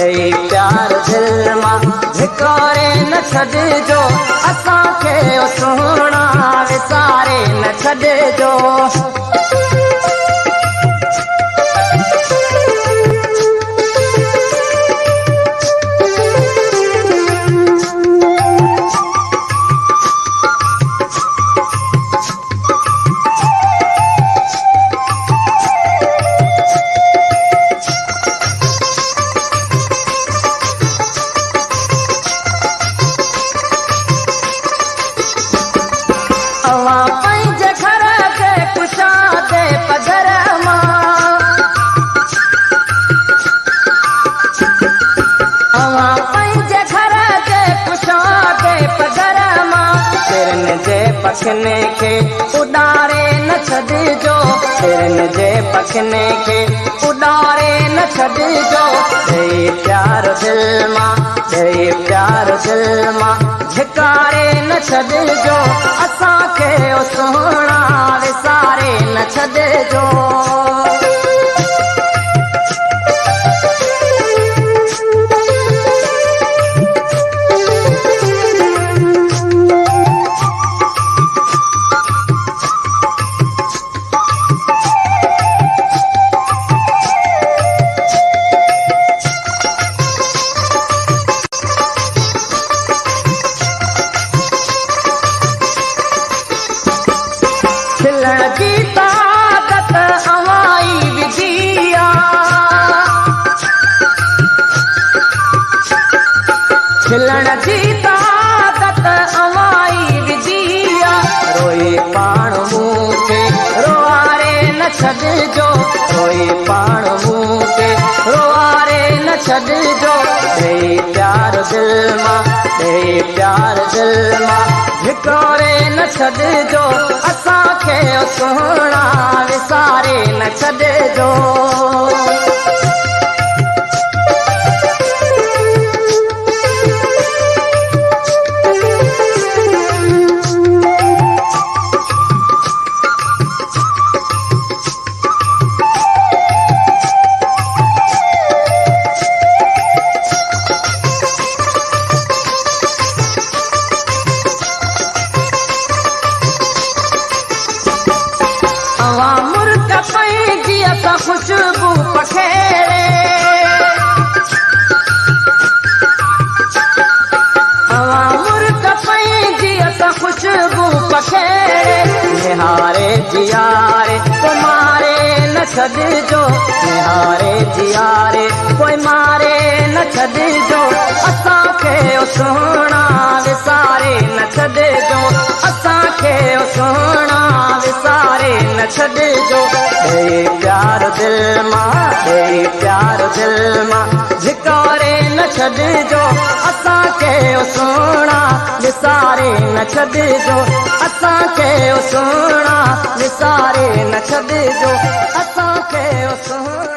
प्यार दिल मां धिकारे न छॾिजो, असांखे सुहिणा विसारे न छॾिजो। पखने के उडारे न छॾिजो, हिरन जे पखने के उडारे न छॾिजो। प्यार दिल मां प्यार दिल मां धिकारे न छॾिजो, असांखे सुहिणा विसारे न छॾिजो। खिलण जी ताकत अवाई विधिया, खिलण जी ताकत अवाई विधिया। रोई पाण मूं खे रोआरे न छॾिजो, रोई पाण मूं खे रोआरे न छॾिजो। प्यार दिल मां प्यार दिल मां धिकारे न छॾिजो, असांखे सुहिणा विसारे न छॾिजो। खुशबू पखेड़े मुर्ग पंहिंजी असां खुशबू पखेड़े। निहारे जियारे को मारे न छॾिजो, निहारे जियारे कोई मारे न छॾिजो, असांखे सुहिणा विसारे न छॾिजो, असांखे सुहिणा विसारे न छॾिजो। प्यार दिल मां प्यार दिल मां धिकारे न छॾिजो, असांखे सुहिणा विसारे न छॾिजो, असांखे सुहिणा विसारे न छॾिजो, असांखे सुहिणा